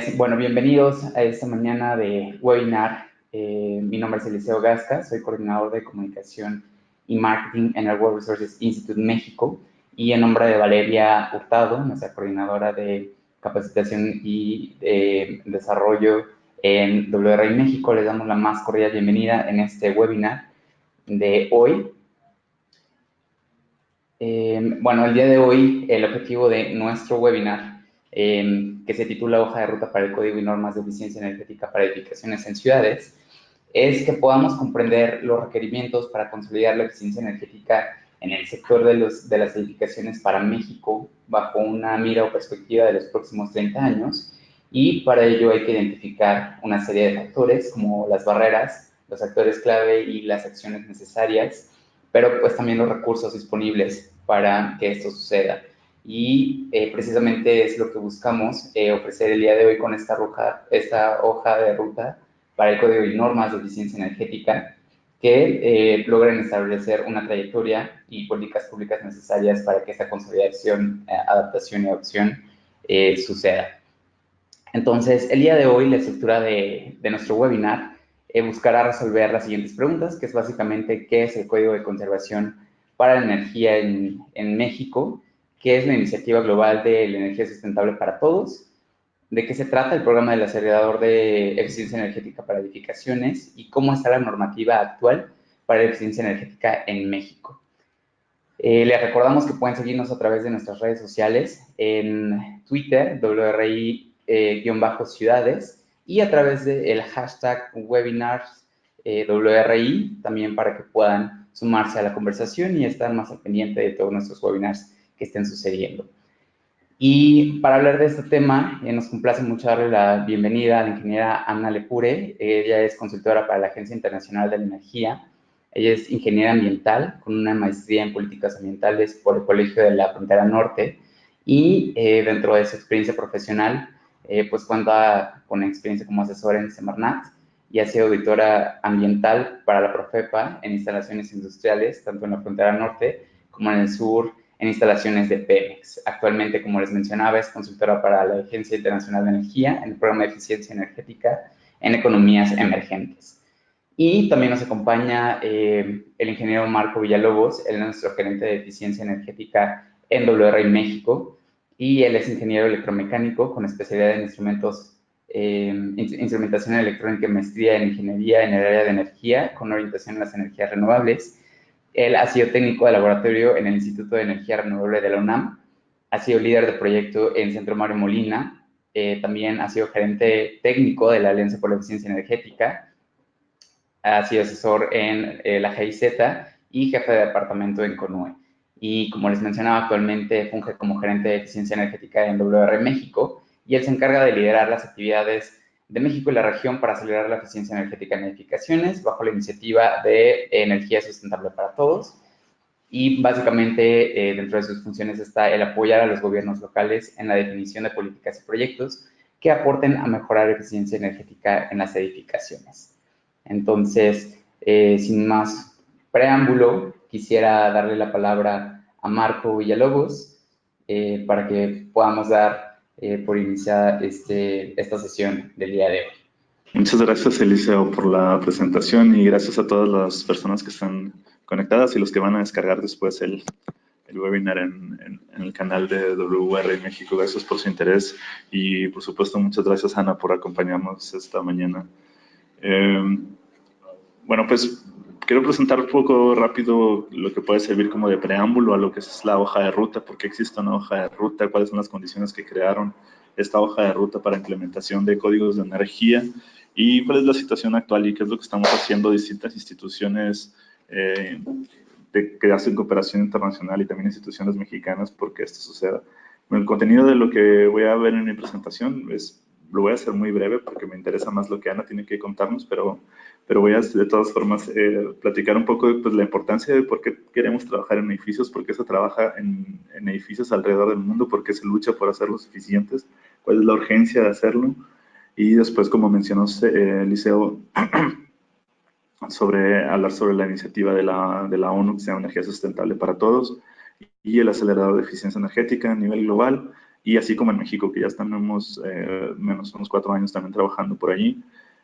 Pues bueno, bienvenidos a esta mañana de webinar. Mi nombre es Eliseo Gasca, soy coordinador de comunicación y marketing en el World Resources Institute México, y en nombre de Valeria Hurtado, nuestra coordinadora de capacitación y desarrollo en WRI México, les damos la más cordial bienvenida en este webinar de hoy. Bueno, el día de hoy el objetivo de nuestro webinar, que se titula Hoja de Ruta para el Código y Normas de Eficiencia Energética para Edificaciones en Ciudades, es que podamos comprender los requerimientos para consolidar la eficiencia energética en el sector de las edificaciones para México bajo una mira o perspectiva de los próximos 30 años, y para ello hay que identificar una serie de factores como las barreras, los actores clave y las acciones necesarias, pero pues también los recursos disponibles para que esto suceda. Y precisamente es lo que buscamos ofrecer el día de hoy con esta hoja de ruta para el Código y Normas de Eficiencia Energética, que logren establecer una trayectoria y políticas públicas necesarias para que esta consolidación, adaptación y adopción suceda. Entonces, el día de hoy la estructura de nuestro webinar buscará resolver las siguientes preguntas, que es básicamente qué es el Código de Conservación para la Energía en México, qué es la Iniciativa Global de la Energía Sustentable para Todos, de qué se trata el programa del acelerador de eficiencia energética para edificaciones y cómo está la normativa actual para la eficiencia energética en México. Les recordamos que pueden seguirnos a través de nuestras redes sociales en Twitter, WRI-ciudades, y a través del hashtag webinars WRI, también para que puedan sumarse a la conversación y estar más al pendiente de todos nuestros webinars que estén sucediendo. Y para hablar de este tema, nos complace mucho darle la bienvenida a la ingeniera Ana Lepure. Ella es consultora para la Agencia Internacional de la Energía. Ella es ingeniera ambiental con una maestría en políticas ambientales por el Colegio de la Frontera Norte, y dentro de su experiencia profesional, pues cuenta con experiencia como asesora en Semarnat y ha sido auditora ambiental para la Profepa en instalaciones industriales, tanto en la Frontera Norte como en el sur, en instalaciones de Pemex. Actualmente, como les mencionaba, es consultora para la Agencia Internacional de Energía en el programa de eficiencia energética en economías emergentes. Y también nos acompaña el ingeniero Marco Villalobos. Él es nuestro gerente de eficiencia energética en WRI México, y él es ingeniero electromecánico con especialidad en instrumentación electrónica y maestría en ingeniería en el área de energía con orientación a las energías renovables. Él ha sido técnico de laboratorio en el Instituto de Energía Renovable de la UNAM, ha sido líder de proyecto en Centro Mario Molina, también ha sido gerente técnico de la Alianza por la Eficiencia Energética, ha sido asesor en la GIZ y jefe de departamento en CONUE. Y como les mencionaba, actualmente funge como gerente de eficiencia energética en WR México, y él se encarga de liderar las actividades de México y la región para acelerar la eficiencia energética en edificaciones bajo la iniciativa de Energía Sustentable para Todos. Y básicamente dentro de sus funciones está el apoyar a los gobiernos locales en la definición de políticas y proyectos que aporten a mejorar la eficiencia energética en las edificaciones. Entonces, sin más preámbulo, quisiera darle la palabra a Marco Villalobos para que podamos dar por iniciada esta sesión del día de hoy. Muchas gracias, Eliseo, por la presentación, y gracias a todas las personas que están conectadas y los que van a descargar después el webinar en el canal de WR México. Gracias por su interés y, por supuesto, muchas gracias, Ana, por acompañarnos esta mañana. Bueno, pues quiero presentar un poco rápido lo que puede servir como de preámbulo a lo que es la hoja de ruta, por qué existe una hoja de ruta, cuáles son las condiciones que crearon esta hoja de ruta para implementación de códigos de energía y cuál es la situación actual y qué es lo que estamos haciendo distintas instituciones que hacen cooperación internacional y también instituciones mexicanas porque esto suceda. Bueno, el contenido de lo que voy a ver en mi presentación lo voy a hacer muy breve porque me interesa más lo que Ana tiene que contarnos, pero voy a, de todas formas, platicar un poco de la importancia de por qué queremos trabajar en edificios, por qué se trabaja en edificios alrededor del mundo, por qué se lucha por hacerlos eficientes, cuál es la urgencia de hacerlo, y después, como mencionó Eliseo, hablar sobre la iniciativa de la ONU, que se llama Energía Sustentable para Todos, y el acelerador de eficiencia energética a nivel global, y así como en México, que ya estamos menos unos 4 años también trabajando por allí.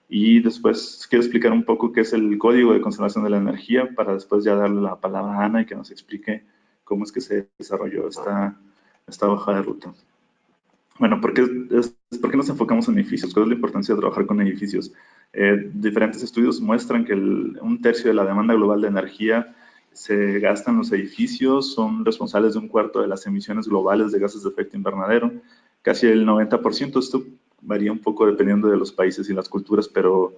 Y después quiero explicar un poco qué es el Código de Conservación de la Energía, para después ya darle la palabra a Ana y que nos explique cómo es que se desarrolló esta hoja de ruta. Bueno, ¿por qué nos enfocamos en edificios? ¿Cuál es la importancia de trabajar con edificios? Diferentes estudios muestran que un tercio de la demanda global de energía se gasta en los edificios, son responsables de un cuarto de las emisiones globales de gases de efecto invernadero, casi el 90%. Esto varía un poco dependiendo de los países y las culturas, pero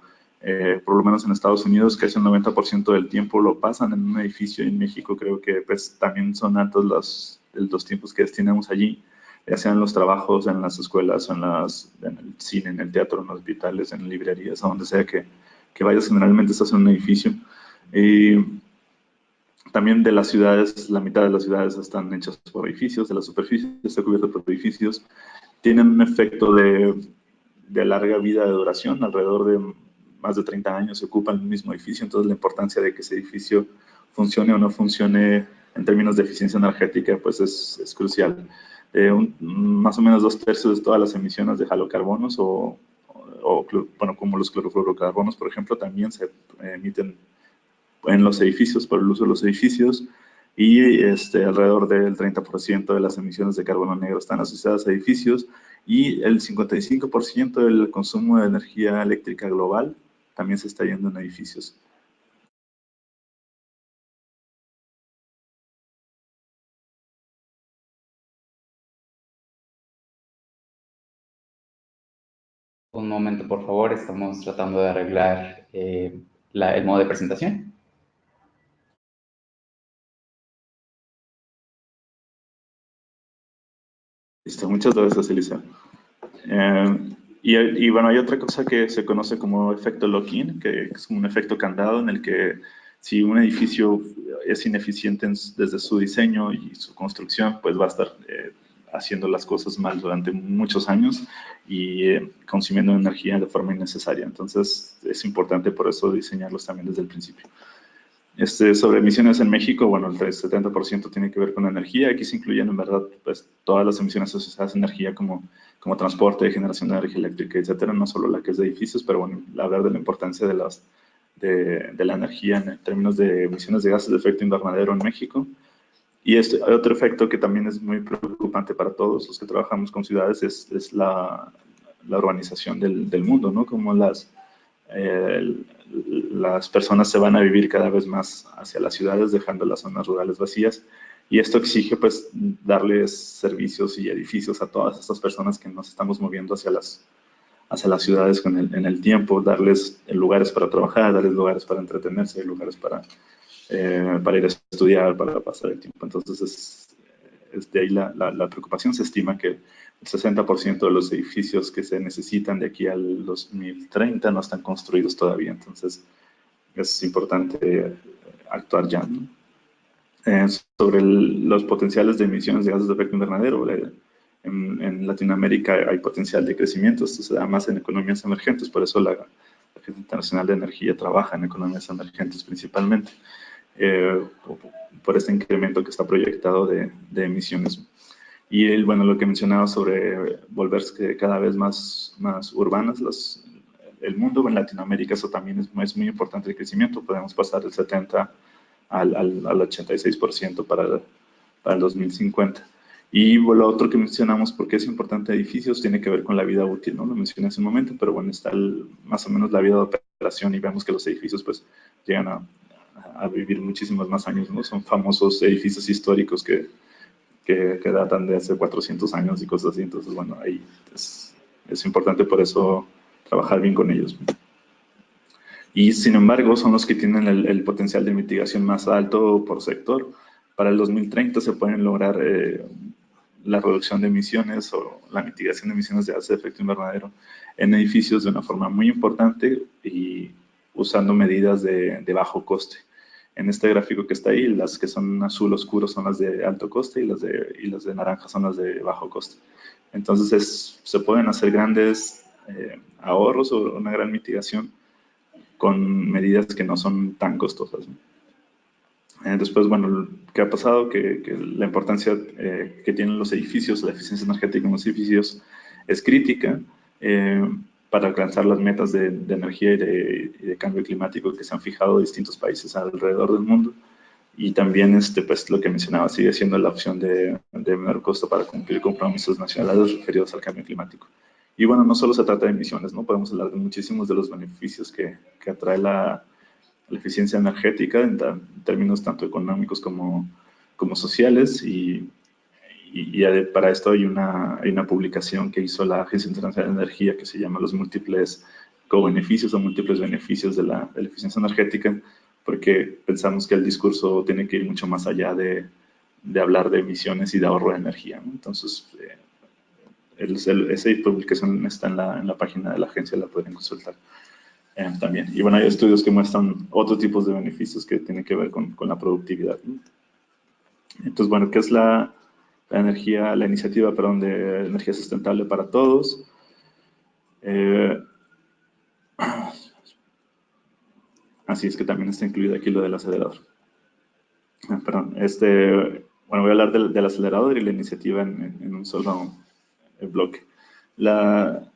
por lo menos en Estados Unidos casi el 90% del tiempo lo pasan en un edificio, y en México creo que pues, también son altos los tiempos que destinamos allí, ya sean los trabajos en las escuelas, en el cine, en el teatro, en los hospitales, en librerías, a donde sea que vayas, generalmente estás en un edificio. Y también de las ciudades, la mitad de las ciudades están hechas por edificios, de la superficie está cubierta por edificios. Tienen un efecto de larga vida de duración, alrededor de más de 30 años se ocupa el mismo edificio, entonces la importancia de que ese edificio funcione o no funcione en términos de eficiencia energética pues es crucial. Más o menos 2/3 de todas las emisiones de halocarbonos bueno, como los clorofluorocarbonos, por ejemplo, también se emiten en los edificios por el uso de los edificios, y alrededor del 30% de las emisiones de carbono negro están asociadas a edificios, y el 55% del consumo de energía eléctrica global también se está yendo en edificios. Un momento, por favor, estamos tratando de arreglar el modo de presentación. Listo, muchas gracias, Elisa. Y bueno, hay otra cosa que se conoce como efecto lock-in, que es un efecto candado en el que si un edificio es ineficiente desde su diseño y su construcción, pues va a estar haciendo las cosas mal durante muchos años y consumiendo energía de forma innecesaria. Entonces es importante por eso diseñarlos también desde el principio. Sobre emisiones en México, bueno, el 70% tiene que ver con energía. Aquí se incluyen, en verdad, pues, todas las emisiones asociadas a energía como transporte, generación de energía eléctrica, etcétera, no solo la que es de edificios, pero bueno, hablar de la importancia de la energía en términos de emisiones de gases de efecto invernadero en México. Y hay otro efecto que también es muy preocupante para todos los que trabajamos con ciudades, es la urbanización del mundo, ¿no? Como las personas se van a vivir cada vez más hacia las ciudades, dejando las zonas rurales vacías. Y esto exige, pues, darles servicios y edificios a todas estas personas que nos estamos moviendo hacia las ciudades en el tiempo, darles lugares para trabajar, darles lugares para entretenerse, lugares para ir a estudiar, para pasar el tiempo. Entonces, es de ahí la preocupación. Se estima que el 60% de los edificios que se necesitan de aquí al 2030 no están construidos todavía. Entonces, es importante actuar ya, ¿no? Sobre los potenciales de emisiones de gases de efecto invernadero, en Latinoamérica hay potencial de crecimiento. Esto se da más en economías emergentes, por eso la Agencia Internacional de Energía trabaja en economías emergentes principalmente, por este incremento que está proyectado de emisiones. Y bueno, lo que mencionaba sobre volverse cada vez más urbanas el mundo, en Latinoamérica eso también es muy importante el crecimiento. Podemos pasar del 70 al 86% para el 2050. Y lo otro que mencionamos, porque es importante edificios, tiene que ver con la vida útil, ¿no? Lo mencioné hace un momento, pero bueno, está más o menos la vida de operación, y vemos que los edificios pues llegan a vivir muchísimos más años, ¿no? Son famosos edificios históricos que datan de hace 400 años y cosas así. Entonces, bueno, ahí es importante por eso trabajar bien con ellos. Y sin embargo, son los que tienen el potencial de mitigación más alto por sector. Para el 2030 se pueden lograr la reducción de emisiones o la mitigación de emisiones de gases de efecto invernadero en edificios de una forma muy importante y usando medidas de bajo coste. En este gráfico que está ahí, las que son azul oscuro son las de alto coste, y las de naranja son las de bajo coste. Entonces se pueden hacer grandes ahorros o una gran mitigación con medidas que no son tan costosas, ¿no? Después, bueno, ¿qué ha pasado? Que la importancia que tienen los edificios, la eficiencia energética en los edificios es crítica eh, para alcanzar las metas de energía y de cambio climático que se han fijado distintos países alrededor del mundo. Y también, pues, lo que mencionaba, sigue siendo la opción de menor costo para cumplir compromisos nacionales referidos al cambio climático. Y bueno, no solo se trata de emisiones, ¿no? Podemos hablar de muchísimos de los beneficios que atrae la eficiencia energética en términos tanto económicos como sociales para esto hay una publicación que hizo la Agencia Internacional de Energía que se llama Los múltiples co-beneficios o múltiples beneficios de la eficiencia energética, porque pensamos que el discurso tiene que ir mucho más allá de hablar de emisiones y de ahorro de energía, ¿no? Entonces, esa publicación está en la página de la agencia, la pueden consultar también. Y bueno, hay estudios que muestran otros tipos de beneficios que tienen que ver con la productividad, ¿no? Entonces, bueno, ¿qué es la energía, la iniciativa, perdón, de energía sustentable para todos? Eh, Así es que también está incluido aquí lo del acelerador. Perdón, bueno, voy a hablar del acelerador y la iniciativa en un solo bloque. La,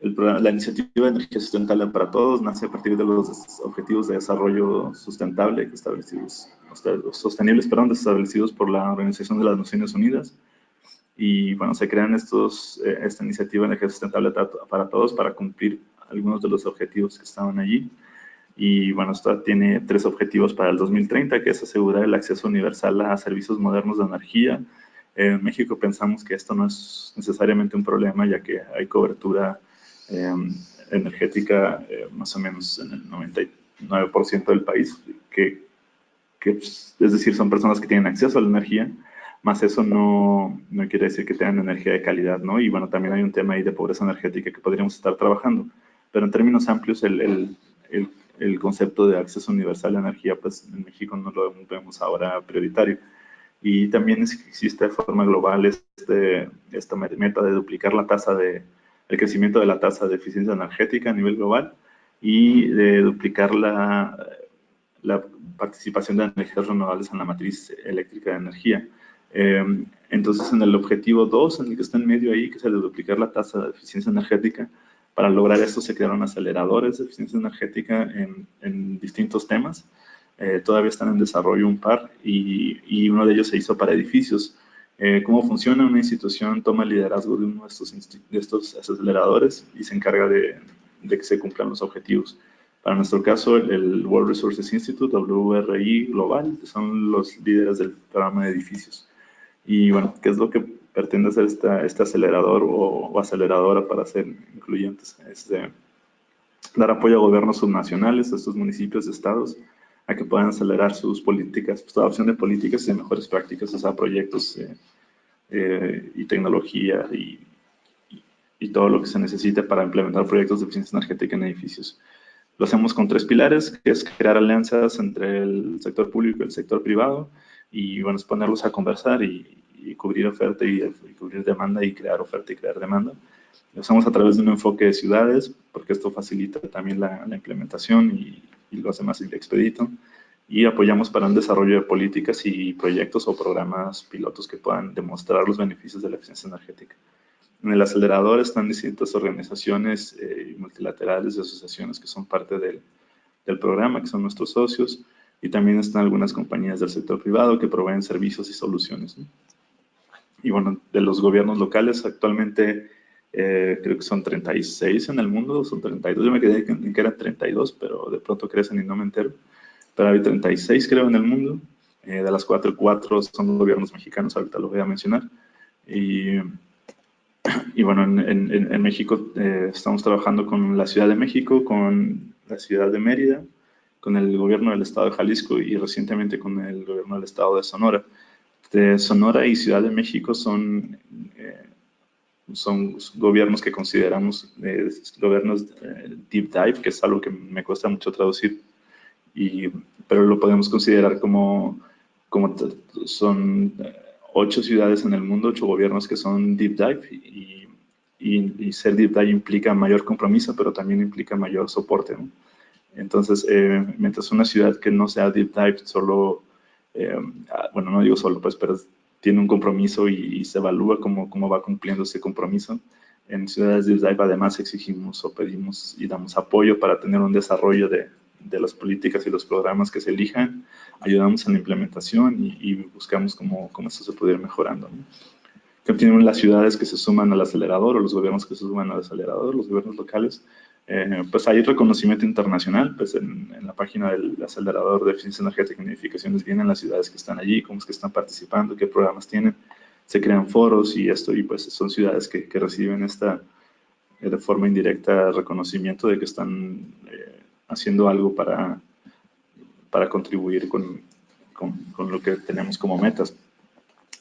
la iniciativa de energía sustentable para todos nace a partir de los objetivos de desarrollo sustentable sostenibles, perdón, establecidos por la Organización de las Naciones Unidas. Y bueno, se crean esta iniciativa de energía sustentable para todos para cumplir algunos de los objetivos que estaban allí. Y bueno, esta tiene 3 objetivos para el 2030, que es asegurar el acceso universal a servicios modernos de energía. En México pensamos que esto no es necesariamente un problema, ya que hay cobertura eh, energética más o menos en el 99% del país, es decir, son personas que tienen acceso a la energía, más eso no quiere decir que tengan energía de calidad, ¿no? Y bueno, también hay un tema ahí de pobreza energética que podríamos estar trabajando, pero en términos amplios el concepto de acceso universal a energía, pues en México no lo vemos ahora prioritario. Y también existe de forma global esta meta de duplicar el crecimiento de la tasa de eficiencia energética a nivel global y de duplicar la participación de energías renovables en la matriz eléctrica de energía. Entonces, en el objetivo 2, en el que está en medio ahí, que es el de duplicar la tasa de eficiencia energética, para lograr esto se crearon aceleradores de eficiencia energética en distintos temas. Todavía están en desarrollo un par y uno de ellos se hizo para edificios. ¿Cómo funciona? Una institución toma el liderazgo de uno de estos aceleradores y se encarga de que se cumplan los objetivos. Para nuestro caso, el World Resources Institute, WRI Global, son los líderes del programa de edificios. Y bueno, ¿qué es lo que pretende hacer este acelerador o aceleradora para ser incluyentes? Dar apoyo a gobiernos subnacionales, a estos municipios, estados, a que puedan acelerar sus políticas, pues, la adopción de políticas y de mejores prácticas, o sea, proyectos y tecnología y todo lo que se necesite para implementar proyectos de eficiencia energética en edificios. Lo hacemos con 3 pilares, que es crear alianzas entre el sector público y el sector privado, y bueno, es ponerlos a conversar y cubrir oferta y cubrir demanda y crear oferta y crear demanda. Lo hacemos a través de un enfoque de ciudades, porque esto facilita también la implementación y lo hace más expedito. Y apoyamos para un desarrollo de políticas y proyectos o programas pilotos que puedan demostrar los beneficios de la eficiencia energética. En el acelerador están distintas organizaciones multilaterales y asociaciones que son parte del programa, que son nuestros socios, y también están algunas compañías del sector privado que proveen servicios y soluciones, ¿no? Y bueno, de los gobiernos locales actualmente creo que son 36 en el mundo, son 32, yo me quedé en que eran 32, pero de pronto crecen y no me entero, pero hay 36 creo en el mundo, de las 4 son gobiernos mexicanos, ahorita lo voy a mencionar, y bueno, en México estamos trabajando con la Ciudad de México, con la Ciudad de Mérida, con el gobierno del estado de Jalisco y recientemente con el gobierno del estado de Sonora. De Sonora y Ciudad de México son gobiernos que consideramos gobiernos deep dive, que es algo que me cuesta mucho traducir, pero lo podemos considerar como son 8 ciudades en el mundo, 8 gobiernos que son deep dive y ser deep dive implica mayor compromiso, pero también implica mayor soporte, ¿no? Entonces, mientras una ciudad que no sea deep dive solo, bueno, no digo solo, pues, pero tiene un compromiso y se evalúa cómo va cumpliendo ese compromiso. En ciudades deep dive además exigimos o pedimos y damos apoyo para tener un desarrollo de las políticas y los programas que se elijan, ayudamos en la implementación y buscamos cómo esto se puede ir mejorando, ¿no? Que tienen las ciudades que se suman al acelerador o los gobiernos que se suman al acelerador, los gobiernos locales, pues hay reconocimiento internacional, pues en la página del acelerador de eficiencia energética y edificaciones vienen las ciudades que están allí, cómo es que están participando, qué programas tienen, se crean foros y esto, y pues son ciudades que reciben esta, de forma indirecta, reconocimiento de que están haciendo algo para contribuir con lo que tenemos como metas.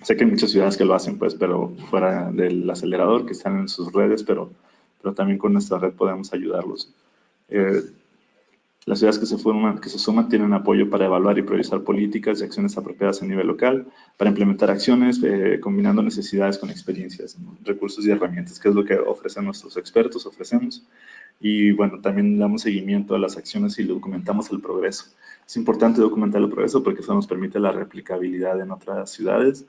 Sé que hay muchas ciudades que lo hacen, pues, pero fuera del acelerador, que están en sus redes, pero también con nuestra red podemos ayudarlos. Las ciudades que se suman tienen apoyo para evaluar y priorizar políticas y acciones apropiadas a nivel local, para implementar acciones combinando necesidades con experiencias, ¿no? Recursos y herramientas, que es lo que ofrecen nuestros expertos, ofrecemos. Y bueno, también damos seguimiento a las acciones y documentamos el progreso. Es importante documentar el progreso porque eso nos permite la replicabilidad en otras ciudades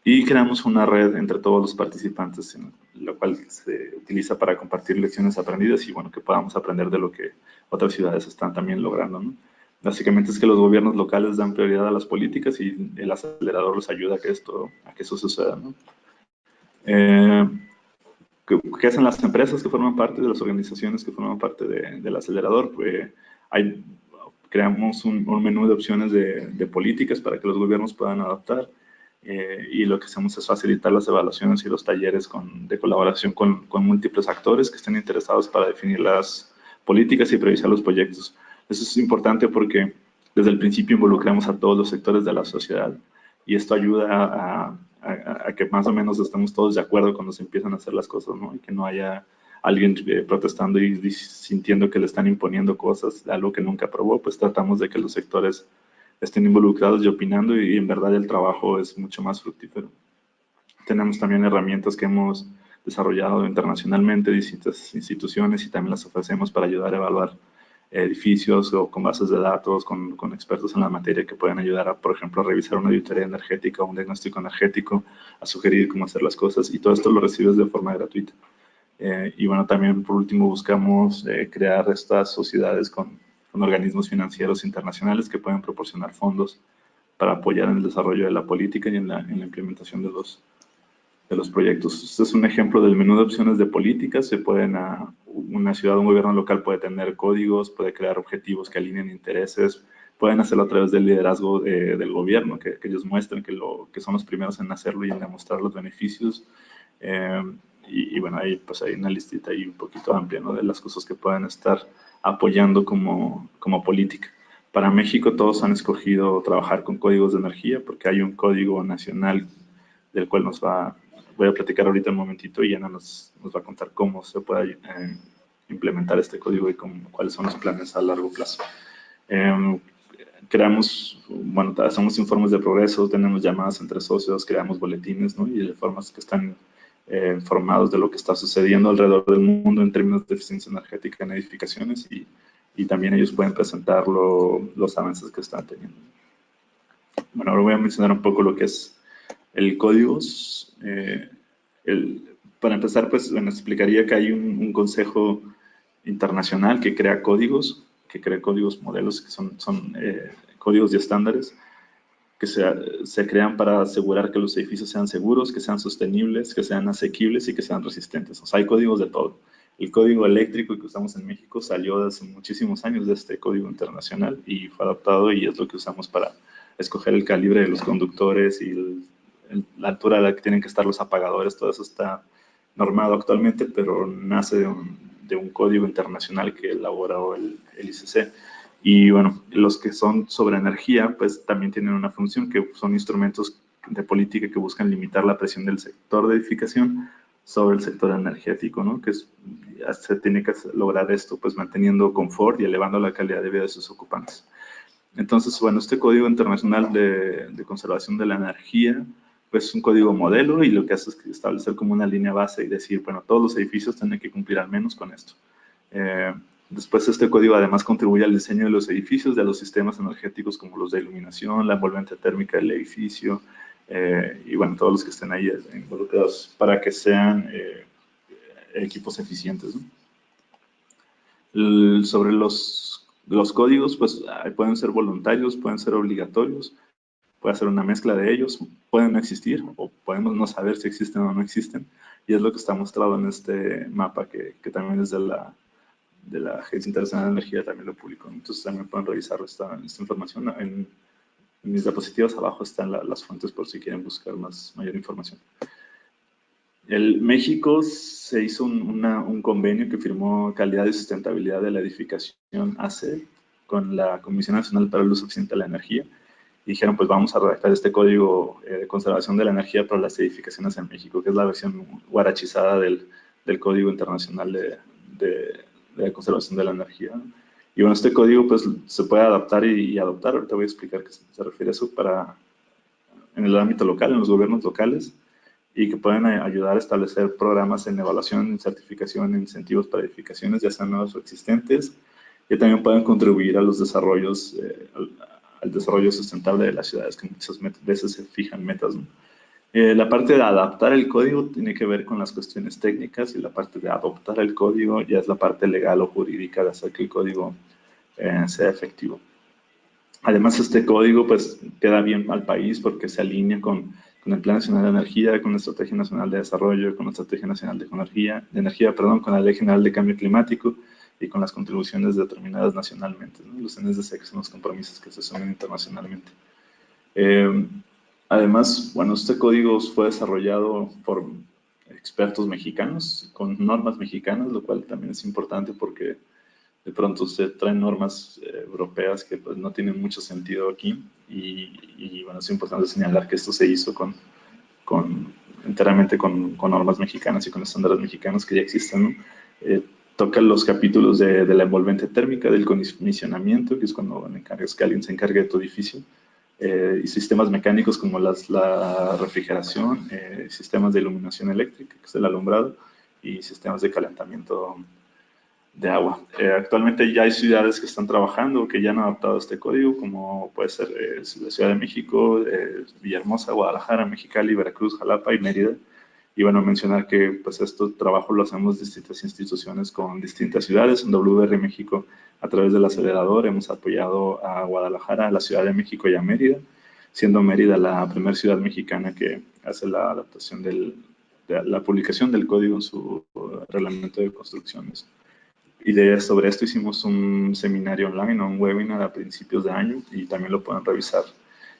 y creamos una red entre todos los participantes, en la cual se utiliza para compartir lecciones aprendidas y bueno, que podamos aprender de lo que otras ciudades están también logrando, ¿no? Básicamente es que los gobiernos locales dan prioridad a las políticas y el acelerador les ayuda a que eso suceda, ¿no? Eh, ¿Qué hacen las empresas que forman parte de las organizaciones que forman parte del acelerador? Pues creamos un menú de opciones de políticas para que los gobiernos puedan adoptar. Y lo que hacemos es facilitar las evaluaciones y los talleres de colaboración con múltiples actores que estén interesados para definir las políticas y previsar los proyectos. Eso es importante porque desde el principio involucramos a todos los sectores de la sociedad y esto ayuda a que más o menos estemos todos de acuerdo cuando se empiezan a hacer las cosas, ¿no? Y que no haya alguien protestando y sintiendo que le están imponiendo cosas, algo que nunca aprobó, pues tratamos de que los sectores estén involucrados y opinando y en verdad el trabajo es mucho más fructífero. Tenemos también herramientas que hemos desarrollado internacionalmente, distintas instituciones y también las ofrecemos para ayudar a evaluar edificios o con bases de datos, con expertos en la materia que pueden ayudar a, por ejemplo, a revisar una auditoría energética o un diagnóstico energético, a sugerir cómo hacer las cosas y todo esto lo recibes de forma gratuita. Y bueno, también por último buscamos crear estas sociedades con organismos financieros internacionales que pueden proporcionar fondos para apoyar en el desarrollo de la política y en la implementación de los proyectos. Este es un ejemplo del menú de opciones de políticas. Una ciudad o un gobierno local puede tener códigos, puede crear objetivos que alineen intereses, pueden hacerlo a través del liderazgo del gobierno, que ellos muestren que son los primeros en hacerlo y en demostrar los beneficios. Y bueno, ahí pues hay una listita ahí un poquito amplia, ¿no? De las cosas que pueden estar apoyando como política. Para México todos han escogido trabajar con códigos de energía porque hay un código nacional del cual voy a platicar ahorita un momentito y Ana nos va a contar cómo se puede implementar este código y cuáles son los planes a largo plazo. Hacemos informes de progreso, tenemos llamadas entre socios, creamos boletines, ¿no? Y de formas que están informados de lo que está sucediendo alrededor del mundo en términos de eficiencia energética en edificaciones y también ellos pueden presentar los avances que están teniendo. Bueno, ahora voy a mencionar un poco lo que es el código. Para empezar, pues, bueno, explicaría que hay un consejo internacional que crea códigos modelos, que son códigos y estándares que se crean para asegurar que los edificios sean seguros, que sean sostenibles, que sean asequibles y que sean resistentes. O sea, hay códigos de todo. El código eléctrico que usamos en México salió hace muchísimos años de este código internacional y fue adaptado y es lo que usamos para escoger el calibre de los conductores y la altura a la que tienen que estar los apagadores. Todo eso está normado actualmente, pero nace de un código internacional que elaboró el ICC. Y bueno, los que son sobre energía, pues también tienen una función que son instrumentos de política que buscan limitar la presión del sector de edificación sobre el sector energético, ¿no? Se tiene que lograr esto, pues manteniendo confort y elevando la calidad de vida de sus ocupantes. Entonces, bueno, este Código Internacional de Conservación de la Energía, pues es un código modelo y lo que hace es establecer como una línea base y decir, bueno, todos los edificios tienen que cumplir al menos con esto. Después este código además contribuye al diseño de los edificios, de los sistemas energéticos como los de iluminación, la envolvente térmica del edificio, y bueno, todos los que estén ahí involucrados para que sean equipos eficientes, ¿no? Sobre los códigos, pues pueden ser voluntarios, pueden ser obligatorios, puede ser una mezcla de ellos, pueden no existir o podemos no saber si existen o no existen, y es lo que está mostrado en este mapa que también es de la Agencia Internacional de Energía, también lo publicó. Entonces también pueden revisar esta información. En mis diapositivas abajo están las fuentes por si quieren buscar mayor información. México se hizo un convenio que firmó Calidad y Sustentabilidad de la Edificación AC con la Comisión Nacional para el Uso Eficiente de la Energía, y dijeron, pues vamos a redactar este código de conservación de la energía para las edificaciones en México, que es la versión guarachizada del Código Internacional de Conservación de la Energía. Y bueno, este código pues se puede adaptar y adoptar. Ahorita voy a explicar qué se refiere a eso en el ámbito local, en los gobiernos locales, y que pueden ayudar a establecer programas en evaluación, en certificación, en incentivos para edificaciones, ya sean nuevas o existentes, que también pueden contribuir a los desarrollos, al desarrollo sustentable de las ciudades, que muchas veces se fijan metas, ¿no? La parte de adaptar el código tiene que ver con las cuestiones técnicas, y la parte de adoptar el código ya es la parte legal o jurídica de hacer que el código sea efectivo. Además, este código pues queda bien al país porque se alinea con el Plan Nacional de Energía, con la Estrategia Nacional de Desarrollo, con la Estrategia Nacional de Energía, con la Ley General de Cambio Climático y con las contribuciones determinadas nacionalmente, ¿no? Los NSDC, que son los compromisos que se asumen internacionalmente. Además, bueno, este código fue desarrollado por expertos mexicanos, con normas mexicanas, lo cual también es importante porque de pronto se traen normas europeas que pues no tienen mucho sentido aquí, y bueno, es importante señalar que esto se hizo enteramente con normas mexicanas y con estándares mexicanos que ya existen, ¿no? Toca los capítulos de la envolvente térmica, del comisionamiento, que es cuando encargas que alguien se encargue de tu edificio, y sistemas mecánicos como la refrigeración, sistemas de iluminación eléctrica, que es el alumbrado, y sistemas de calentamiento de agua. Actualmente ya hay ciudades que están trabajando, que ya han adaptado este código, como puede ser la Ciudad de México, Villahermosa, Guadalajara, Mexicali, Veracruz, Jalapa y Mérida. Y bueno, mencionar que pues estos trabajos lo hacemos distintas instituciones con distintas ciudades. En WR México, a través del acelerador, hemos apoyado a Guadalajara, a la Ciudad de México y a Mérida, siendo Mérida la primera ciudad mexicana que hace la adaptación de la publicación del código en su reglamento de construcciones. Y sobre esto hicimos un seminario online o un webinar a principios de año, y también lo pueden revisar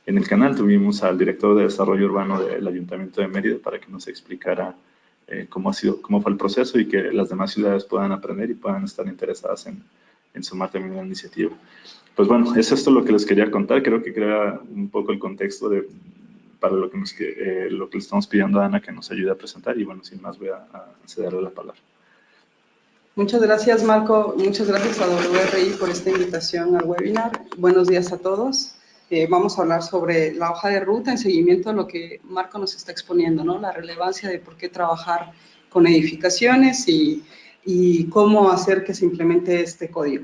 en el canal. Tuvimos al director de Desarrollo Urbano del Ayuntamiento de Mérida para que nos explicara cómo fue el proceso, y que las demás ciudades puedan aprender y puedan estar interesadas en sumar también a la iniciativa. Pues bueno, es esto lo que les quería contar. Creo que crea un poco el contexto para lo que le estamos pidiendo a Ana que nos ayude a presentar, y bueno, sin más voy a cederle la palabra. Muchas gracias, Marco. Muchas gracias a WRI por esta invitación al webinar. Buenos días a todos. Vamos a hablar sobre la hoja de ruta en seguimiento a lo que Marco nos está exponiendo, ¿no? La relevancia de por qué trabajar con edificaciones y cómo hacer que se implemente este código.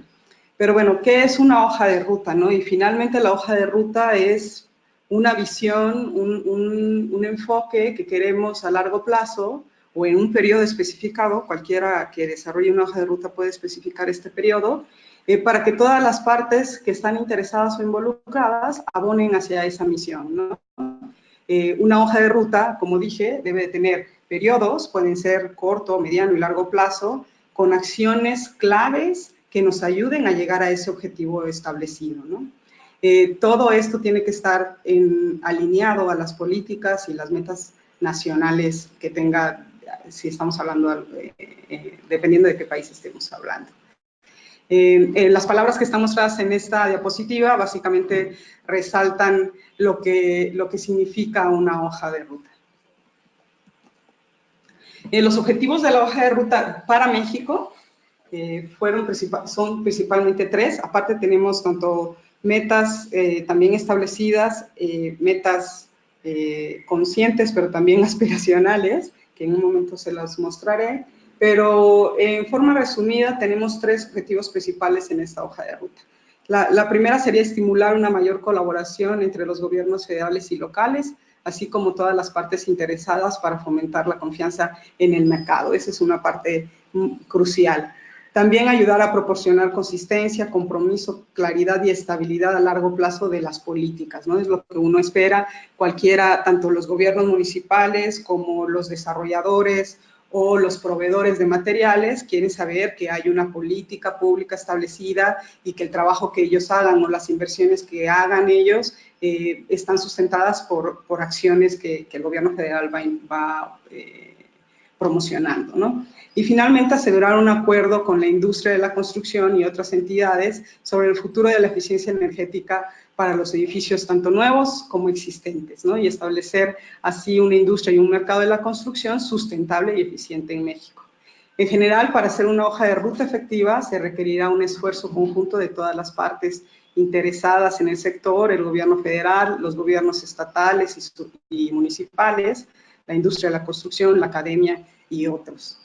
Pero bueno, ¿qué es una hoja de ruta, no? Y finalmente la hoja de ruta es una visión, un enfoque que queremos a largo plazo, o en un periodo especificado. Cualquiera que desarrolle una hoja de ruta puede especificar este periodo, para que todas las partes que están interesadas o involucradas abonen hacia esa misión, ¿no? Una hoja de ruta, como dije, debe tener periodos, pueden ser corto, mediano y largo plazo, con acciones claves que nos ayuden a llegar a ese objetivo establecido, ¿no? Todo esto tiene que estar alineado a las políticas y las metas nacionales que tenga, si estamos hablando, dependiendo de qué país estemos hablando. Las palabras que están mostradas en esta diapositiva básicamente resaltan lo que significa una hoja de ruta. Los objetivos de la hoja de ruta para México son principalmente 3. Aparte tenemos tanto metas también establecidas, metas conscientes, pero también aspiracionales, que en un momento se las mostraré, pero en forma resumida tenemos 3 objetivos principales en esta hoja de ruta. La primera sería estimular una mayor colaboración entre los gobiernos federales y locales, así como todas las partes interesadas para fomentar la confianza en el mercado. Esa es una parte crucial. También ayudar a proporcionar consistencia, compromiso, claridad y estabilidad a largo plazo de las políticas, ¿no? Es lo que uno espera, cualquiera, tanto los gobiernos municipales como los desarrolladores o los proveedores de materiales quieren saber que hay una política pública establecida y que el trabajo que ellos hagan o las inversiones que hagan ellos están sustentadas por acciones que el gobierno federal va promocionando, ¿no? Y finalmente asegurar un acuerdo con la industria de la construcción y otras entidades sobre el futuro de la eficiencia energética para los edificios tanto nuevos como existentes, ¿no? Y establecer así una industria y un mercado de la construcción sustentable y eficiente en México. En general, para hacer una hoja de ruta efectiva se requerirá un esfuerzo conjunto de todas las partes interesadas en el sector, el gobierno federal, los gobiernos estatales y municipales, la industria de la construcción, la academia y otros.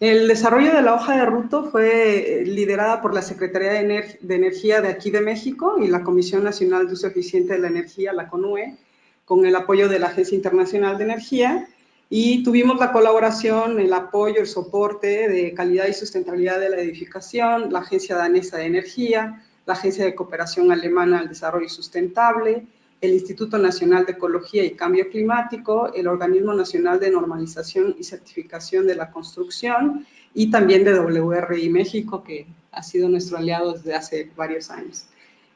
El desarrollo de la hoja de ruta fue liderada por la Secretaría de Energía de aquí de México y la Comisión Nacional de Uso Eficiente de la Energía, la CONUE, con el apoyo de la Agencia Internacional de Energía, y tuvimos la colaboración, el apoyo, el soporte de calidad y sustentabilidad de la edificación, la Agencia Danesa de Energía, la Agencia de Cooperación Alemana al Desarrollo Sustentable, el Instituto Nacional de Ecología y Cambio Climático, el Organismo Nacional de Normalización y Certificación de la Construcción y también de WRI México, que ha sido nuestro aliado desde hace varios años.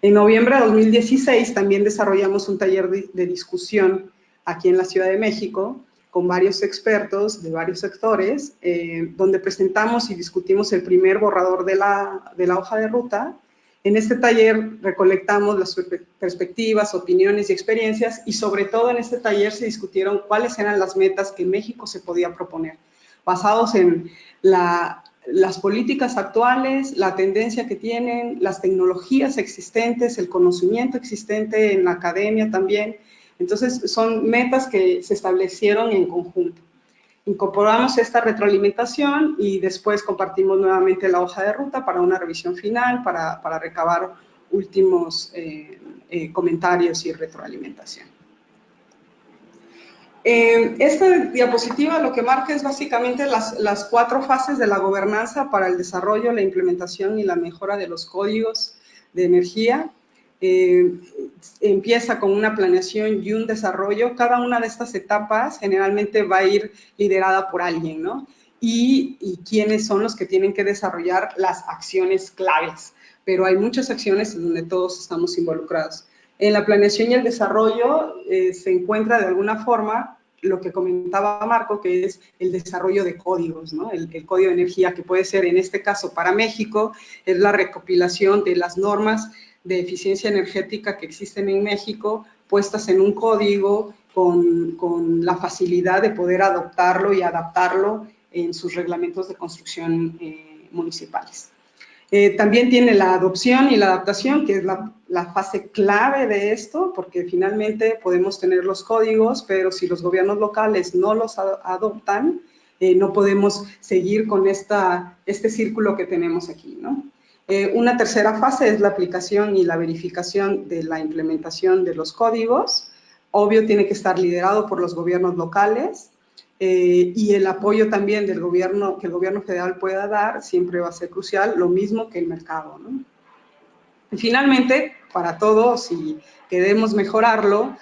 En noviembre de 2016 también desarrollamos un taller de discusión aquí en la Ciudad de México con varios expertos de varios sectores, donde presentamos y discutimos el primer borrador de la hoja de ruta. En este taller recolectamos las perspectivas, opiniones y experiencias, y sobre todo en este taller se discutieron cuáles eran las metas que México se podía proponer, basados en las políticas actuales, la tendencia que tienen, las tecnologías existentes, el conocimiento existente en la academia también. Entonces, son metas que se establecieron en conjunto. Incorporamos esta retroalimentación y después compartimos nuevamente la hoja de ruta para una revisión final, para recabar últimos comentarios y retroalimentación. Esta diapositiva lo que marca es básicamente las 4 fases de la gobernanza para el desarrollo, la implementación y la mejora de los códigos de energía. Empieza con una planeación y un desarrollo. Cada una de estas etapas generalmente va a ir liderada por alguien, ¿no? Y quiénes son los que tienen que desarrollar las acciones claves. Pero hay muchas acciones en donde todos estamos involucrados. En la planeación y el desarrollo se encuentra de alguna forma lo que comentaba Marco, que es el desarrollo de códigos, ¿no? El código de energía, que puede ser, en este caso para México, es la recopilación de las normas de eficiencia energética que existen en México, puestas en un código con la facilidad de poder adoptarlo y adaptarlo en sus reglamentos de construcción municipales. También tiene la adopción y la adaptación, que es la fase clave de esto, porque finalmente podemos tener los códigos, pero si los gobiernos locales no los adoptan, no podemos seguir con este círculo que tenemos aquí, ¿no? Una tercera fase es la aplicación y la verificación de la implementación de los códigos. Obvio, tiene que estar liderado por los gobiernos locales, y el apoyo también del gobierno, que el gobierno federal pueda dar, siempre va a ser crucial, lo mismo que el mercado, ¿no? Y finalmente, para todos, si queremos mejorarlo,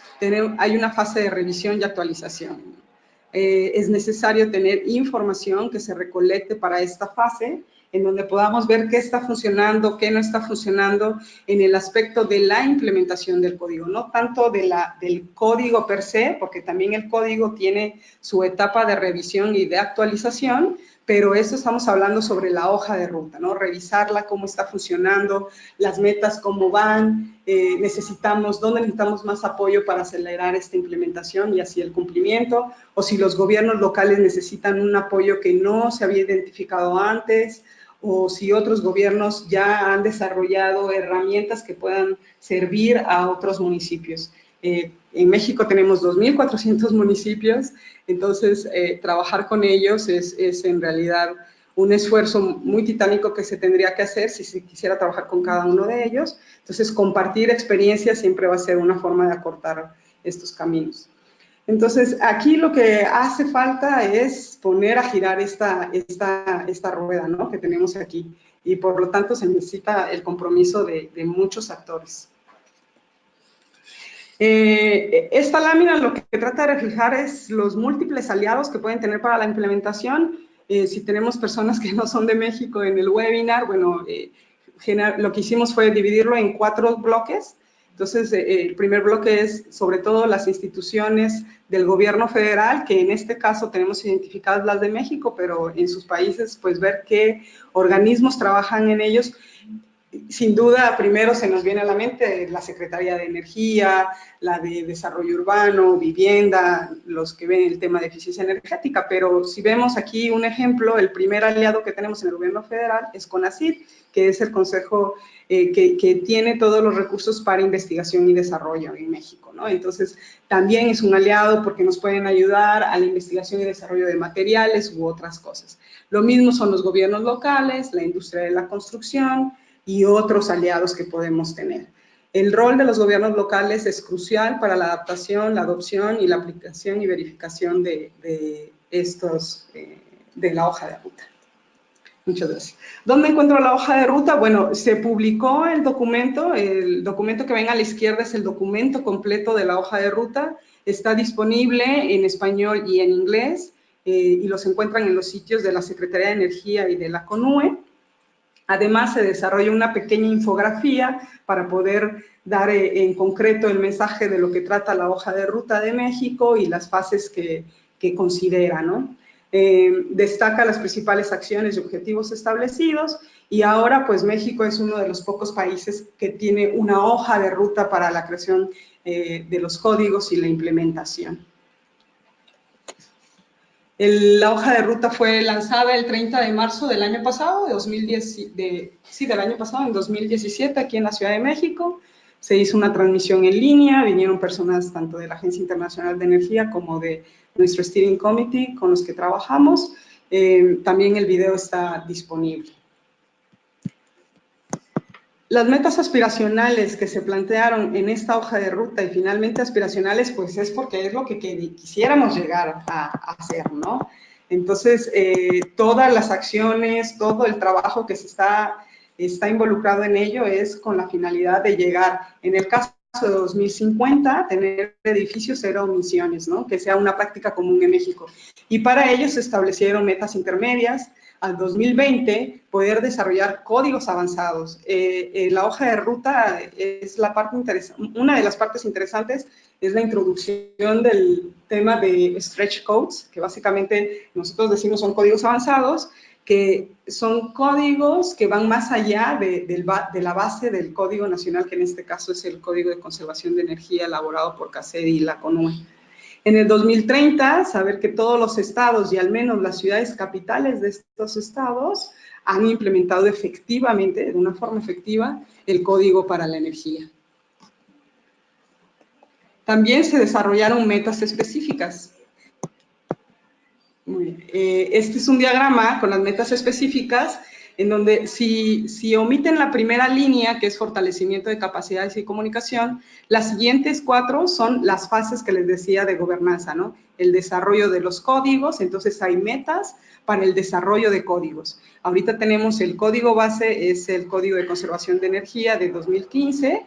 hay una fase de revisión y actualización. Es necesario tener información que se recolecte para esta fase, en donde podamos ver qué está funcionando, qué no está funcionando en el aspecto de la implementación del código, no tanto del código per se, porque también el código tiene su etapa de revisión y de actualización, pero eso estamos hablando sobre la hoja de ruta, ¿no? Revisarla, cómo está funcionando, las metas, cómo van, dónde necesitamos más apoyo para acelerar esta implementación y así el cumplimiento, o si los gobiernos locales necesitan un apoyo que no se había identificado antes, o si otros gobiernos ya han desarrollado herramientas que puedan servir a otros municipios. En México tenemos 2.400 municipios, entonces trabajar con ellos es en realidad un esfuerzo muy titánico que se tendría que hacer si se quisiera trabajar con cada uno de ellos. Entonces, compartir experiencias siempre va a ser una forma de acortar estos caminos. Entonces, aquí lo que hace falta es poner a girar esta rueda, ¿no?, que tenemos aquí. Y por lo tanto, se necesita el compromiso de muchos actores. Esta lámina lo que trata de reflejar es los múltiples aliados que pueden tener para la implementación. Si tenemos personas que no son de México en el webinar, bueno, lo que hicimos fue dividirlo en 4 bloques. Entonces, el primer bloque es sobre todo las instituciones del gobierno federal, que en este caso tenemos identificadas las de México, pero en sus países, pues ver qué organismos trabajan en ellos. Sin duda, primero se nos viene a la mente la Secretaría de Energía, la de Desarrollo Urbano, Vivienda, los que ven el tema de eficiencia energética, pero si vemos aquí un ejemplo, el primer aliado que tenemos en el gobierno federal es CONACYT, que es el consejo que tiene todos los recursos para investigación y desarrollo en México, ¿no? Entonces, también es un aliado porque nos pueden ayudar a la investigación y desarrollo de materiales u otras cosas. Lo mismo son los gobiernos locales, la industria de la construcción, y otros aliados que podemos tener. El rol de los gobiernos locales es crucial para la adaptación, la adopción y la aplicación y verificación de la hoja de ruta. Muchas gracias. ¿Dónde encuentro la hoja de ruta? Bueno, se publicó el documento que ven a la izquierda es el documento completo de la hoja de ruta, está disponible en español y en inglés, y los encuentran en los sitios de la Secretaría de Energía y de la CONUE. Además, se desarrolla una pequeña infografía para poder dar en concreto el mensaje de lo que trata la hoja de ruta de México y las fases que considera, ¿no? Destaca las principales acciones y objetivos establecidos, y ahora pues México es uno de los pocos países que tiene una hoja de ruta para la creación de los códigos y la implementación. La hoja de ruta fue lanzada el 30 de marzo del año pasado, del año pasado, en 2017, aquí en la Ciudad de México. Se hizo una transmisión en línea, vinieron personas tanto de la Agencia Internacional de Energía como de nuestro Steering Committee con los que trabajamos. También el video está disponible. Las metas aspiracionales que se plantearon en esta hoja de ruta, y finalmente aspiracionales, pues es porque es lo que quisiéramos llegar a hacer, ¿no? Entonces, todas las acciones, todo el trabajo que se está involucrado en ello es con la finalidad de llegar, en el caso de 2050, tener edificios cero emisiones, ¿no? Que sea una práctica común en México. Y para ello se establecieron metas intermedias. Al 2020, poder desarrollar códigos avanzados. La hoja de ruta es la parte interesante, una de las partes interesantes es la introducción del tema de stretch codes, que básicamente nosotros decimos son códigos avanzados, que son códigos que van más allá de la base del Código Nacional, que en este caso es el Código de Conservación de Energía elaborado por CACEDI y la CONUE. En el 2030, saber que todos los estados y al menos las ciudades capitales de estos estados han implementado efectivamente, de una forma efectiva, el Código para la Energía. También se desarrollaron metas específicas. Muy bien. Este es un diagrama con las metas específicas, en donde si omiten la primera línea, que es fortalecimiento de capacidades y comunicación, las siguientes 4 son las fases que les decía de gobernanza, ¿no? El desarrollo de los códigos, entonces hay metas para el desarrollo de códigos. Ahorita tenemos el código base, es el Código de Conservación de Energía de 2015,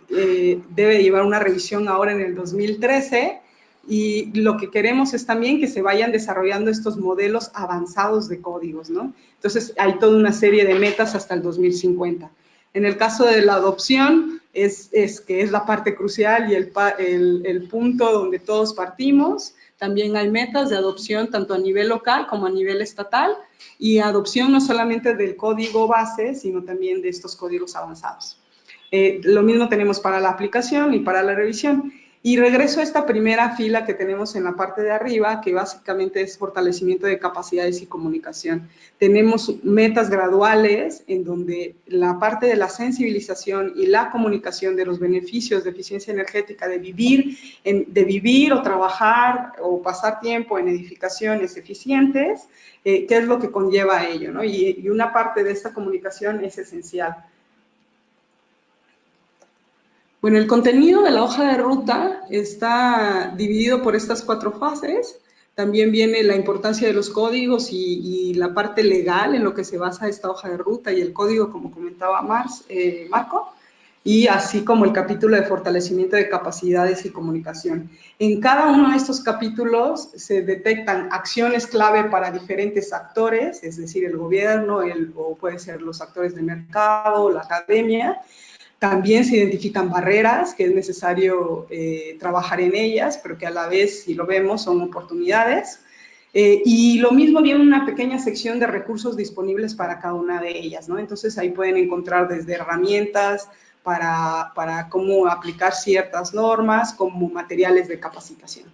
debe llevar una revisión ahora en el 2013, y lo que queremos es también que se vayan desarrollando estos modelos avanzados de códigos, ¿no? Entonces, hay toda una serie de metas hasta el 2050. En el caso de la adopción, que es la parte crucial y el punto donde todos partimos, también hay metas de adopción tanto a nivel local como a nivel estatal, y adopción no solamente del código base, sino también de estos códigos avanzados. Lo mismo tenemos para la aplicación y para la revisión. Y regreso a esta primera fila que tenemos en la parte de arriba, que básicamente es fortalecimiento de capacidades y comunicación. Tenemos metas graduales en donde la parte de la sensibilización y la comunicación de los beneficios de eficiencia energética, de vivir o trabajar o pasar tiempo en edificaciones eficientes, qué es lo que conlleva a ello, ¿no? Y una parte de esta comunicación es esencial. Bueno, el contenido de la hoja de ruta está dividido por estas 4 fases. También viene la importancia de los códigos y la parte legal en lo que se basa esta hoja de ruta y el código, como comentaba Marco, y así como el capítulo de fortalecimiento de capacidades y comunicación. En cada uno de estos capítulos se detectan acciones clave para diferentes actores, es decir, el gobierno, o puede ser los actores de mercado, la academia. También se identifican barreras que es necesario trabajar en ellas, pero que a la vez, si lo vemos, son oportunidades. Y lo mismo viene una pequeña sección de recursos disponibles para cada una de ellas, ¿no? Entonces ahí pueden encontrar desde herramientas para cómo aplicar ciertas normas, como materiales de capacitación.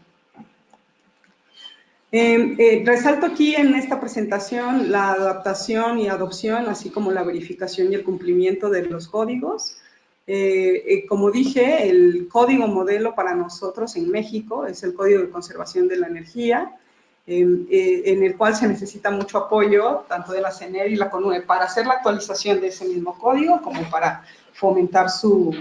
Resalto aquí en esta presentación la adaptación y adopción, así como la verificación y el cumplimiento de los códigos. Como dije, el código modelo para nosotros en México es el Código de Conservación de la Energía, en el cual se necesita mucho apoyo, tanto de la CNER y la CONUE, para hacer la actualización de ese mismo código, como para fomentar su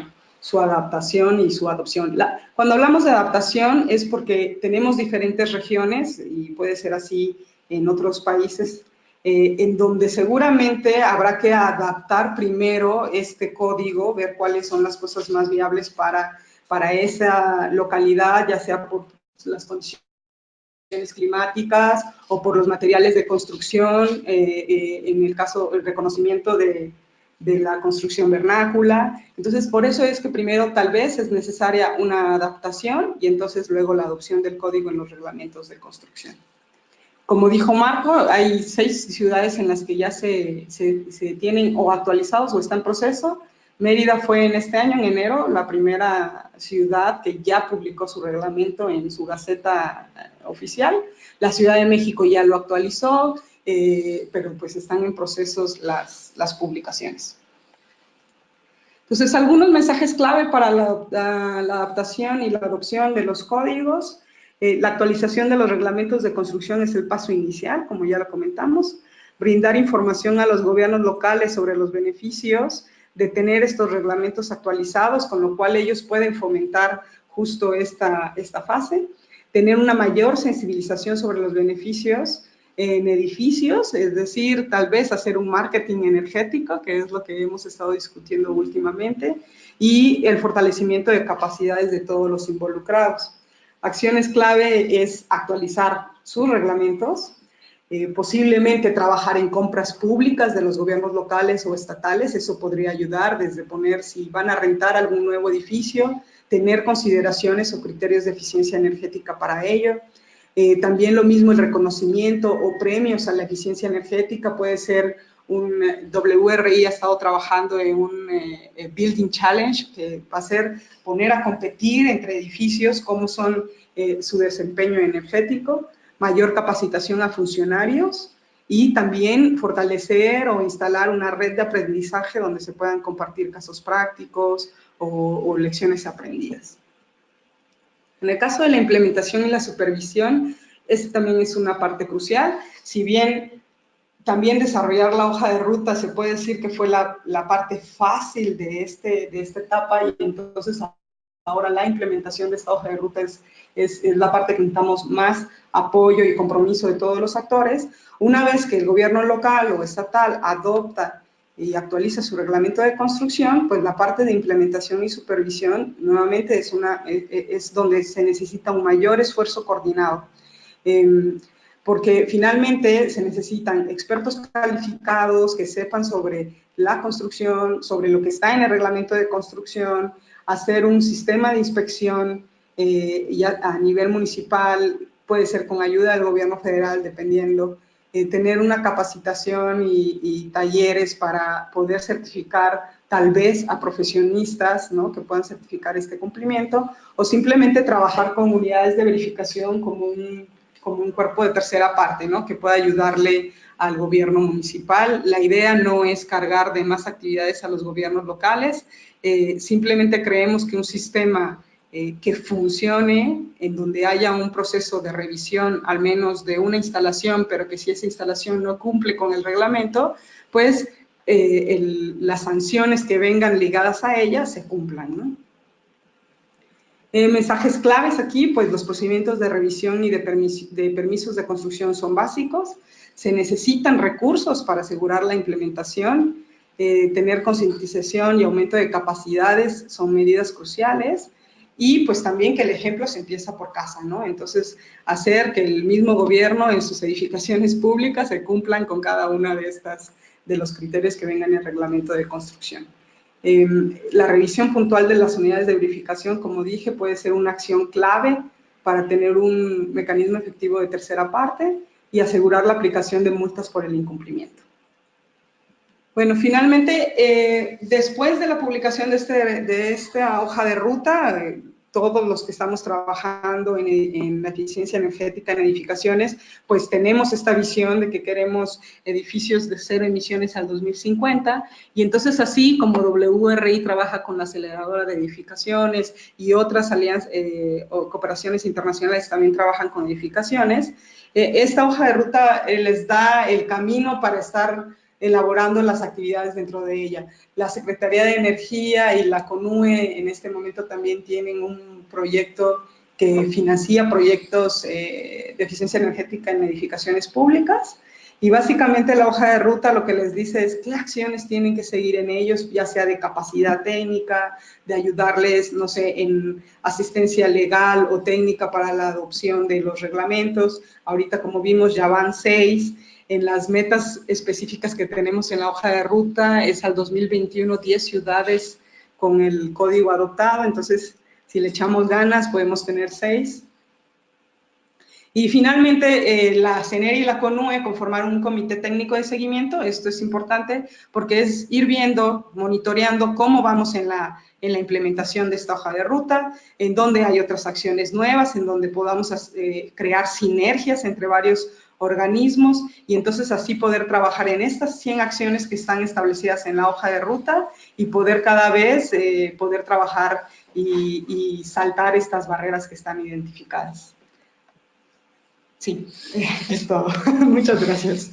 adaptación y su adopción. Cuando hablamos de adaptación es porque tenemos diferentes regiones, y puede ser así en otros países, en donde seguramente habrá que adaptar primero este código, ver cuáles son las cosas más viables para esa localidad, ya sea por las condiciones climáticas o por los materiales de construcción, en el caso, el reconocimiento de la construcción vernácula. Entonces, por eso es que primero tal vez es necesaria una adaptación y entonces luego la adopción del código en los reglamentos de construcción. Como dijo Marco, hay 6 ciudades en las que ya se tienen o actualizados o está en proceso. Mérida fue en este año, en enero, la primera ciudad que ya publicó su reglamento en su Gaceta oficial. La Ciudad de México ya lo actualizó, pero pues están en procesos las publicaciones. Entonces, algunos mensajes clave para la adaptación y la adopción de los códigos. La actualización de los reglamentos de construcción es el paso inicial, como ya lo comentamos. Brindar información a los gobiernos locales sobre los beneficios de tener estos reglamentos actualizados, con lo cual ellos pueden fomentar justo esta fase. Tener una mayor sensibilización sobre los beneficios en edificios, es decir, tal vez hacer un marketing energético, que es lo que hemos estado discutiendo últimamente, y el fortalecimiento de capacidades de todos los involucrados. Acciones clave es actualizar sus reglamentos, posiblemente trabajar en compras públicas de los gobiernos locales o estatales, eso podría ayudar desde poner, si van a rentar algún nuevo edificio, tener consideraciones o criterios de eficiencia energética para ello. También lo mismo el reconocimiento o premios a la eficiencia energética, puede ser un WRI ha estado trabajando en un Building Challenge, que va a ser poner a competir entre edificios cómo son su desempeño energético, mayor capacitación a funcionarios y también fortalecer o instalar una red de aprendizaje donde se puedan compartir casos prácticos o lecciones aprendidas. En el caso de la implementación y la supervisión, esta también es una parte crucial. Si bien también desarrollar la hoja de ruta se puede decir que fue la parte fácil de esta etapa, y entonces ahora la implementación de esta hoja de ruta es la parte que necesitamos más apoyo y compromiso de todos los actores. Una vez que el gobierno local o estatal adopta y actualiza su reglamento de construcción, pues la parte de implementación y supervisión nuevamente es donde se necesita un mayor esfuerzo coordinado. Porque finalmente se necesitan expertos calificados que sepan sobre la construcción, sobre lo que está en el reglamento de construcción, hacer un sistema de inspección ya a nivel municipal, puede ser con ayuda del gobierno federal, dependiendo, tener una capacitación y talleres para poder certificar tal vez a profesionistas, ¿no?, que puedan certificar este cumplimiento, o simplemente trabajar con unidades de verificación como un cuerpo de tercera parte, ¿no?, que pueda ayudarle al gobierno municipal. La idea no es cargar de más actividades a los gobiernos locales, simplemente creemos que un sistema que funcione, en donde haya un proceso de revisión, al menos de una instalación, pero que si esa instalación no cumple con el reglamento, pues las sanciones que vengan ligadas a ella se cumplan, ¿no? Mensajes claves aquí, pues los procedimientos de revisión y de permisos de construcción son básicos. Se necesitan recursos para asegurar la implementación. Tener concientización y aumento de capacidades son medidas cruciales. Y pues también que el ejemplo se empieza por casa, ¿no? Entonces, hacer que el mismo gobierno en sus edificaciones públicas se cumplan con cada una de los criterios que vengan en el reglamento de construcción. La revisión puntual de las unidades de verificación, como dije, puede ser una acción clave para tener un mecanismo efectivo de tercera parte y asegurar la aplicación de multas por el incumplimiento. Bueno, finalmente, después de la publicación de esta hoja de ruta, todos los que estamos trabajando en la eficiencia energética en edificaciones, pues tenemos esta visión de que queremos edificios de 0 emisiones al 2050, y entonces así como WRI trabaja con la aceleradora de edificaciones y otras alianzas o cooperaciones internacionales también trabajan con edificaciones, esta hoja de ruta les da el camino para estar elaborando las actividades dentro de ella. La Secretaría de Energía y la CONUE en este momento también tienen un proyecto que financia proyectos de eficiencia energética en edificaciones públicas, y básicamente la hoja de ruta lo que les dice es qué acciones tienen que seguir en ellos, ya sea de capacidad técnica, de ayudarles, no sé, en asistencia legal o técnica para la adopción de los reglamentos. Ahorita, como vimos, ya van 6. En las metas específicas que tenemos en la hoja de ruta es al 2021 10 ciudades con el código adoptado, entonces si le echamos ganas podemos tener 6. Y finalmente la CENER y la CONUE conformaron un comité técnico de seguimiento. Esto es importante porque es ir viendo, monitoreando cómo vamos en la implementación de esta hoja de ruta, en dónde hay otras acciones nuevas, en donde podamos crear sinergias entre varios organismos, y entonces así poder trabajar en estas 100 acciones que están establecidas en la hoja de ruta y poder cada vez poder trabajar y saltar estas barreras que están identificadas. Sí, es todo. Muchas gracias.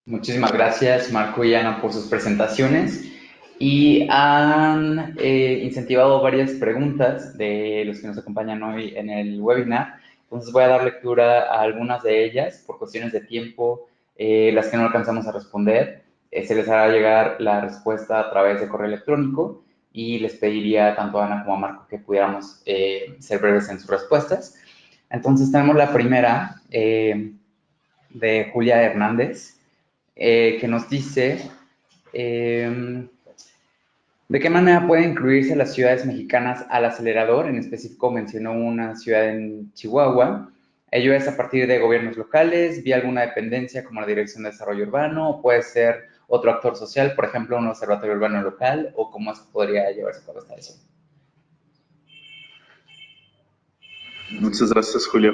Muchísimas gracias, Marco y Ana, por sus presentaciones, y han incentivado varias preguntas de los que nos acompañan hoy en el webinar. Entonces voy a dar lectura a algunas de ellas. Por cuestiones de tiempo, las que no alcanzamos a responder, se les hará llegar la respuesta a través de correo electrónico, y les pediría tanto a Ana como a Marco que pudiéramos ser breves en sus respuestas. Entonces tenemos la primera de Julia Hernández, que nos dice ¿de qué manera pueden incluirse las ciudades mexicanas al acelerador? En específico mencionó una ciudad en Chihuahua. ¿Ello es a partir de gobiernos locales, vía alguna dependencia como la Dirección de Desarrollo Urbano, o puede ser otro actor social, por ejemplo, un observatorio urbano local, o cómo es que podría llevarse a cabo esta decisión? Muchas gracias, Julio.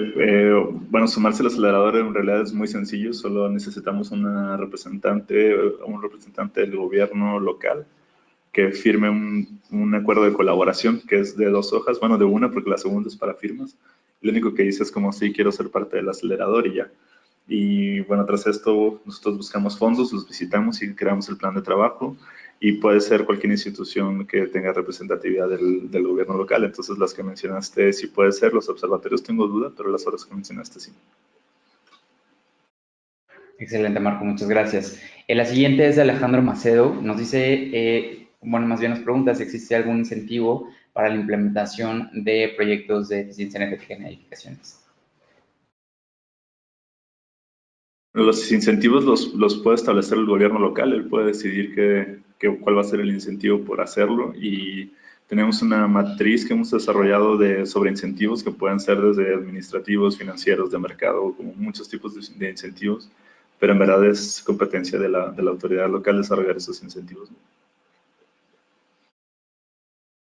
Bueno, sumarse al acelerador en realidad es muy sencillo, solo necesitamos un representante del gobierno local que firme un acuerdo de colaboración que es de 2 hojas, bueno, de una porque la segunda es para firmas. Lo único que dice es como sí, quiero ser parte del acelerador y ya. Y bueno, tras esto nosotros buscamos fondos, los visitamos y creamos el plan de trabajo, y puede ser cualquier institución que tenga representatividad del gobierno local. Entonces las que mencionaste sí puede ser, los observatorios tengo duda, pero las otras que mencionaste sí. Excelente, Marco, muchas gracias. La siguiente es de Alejandro Macedo. Nos dice, bueno, más bien nos pregunta si existe algún incentivo para la implementación de proyectos de eficiencia energética en edificaciones. Los incentivos los puede establecer el gobierno local, él puede decidir cuál va a ser el incentivo por hacerlo, y tenemos una matriz que hemos desarrollado sobre incentivos que pueden ser desde administrativos, financieros, de mercado, como muchos tipos de incentivos, pero en verdad es competencia de la autoridad local desarrollar esos incentivos.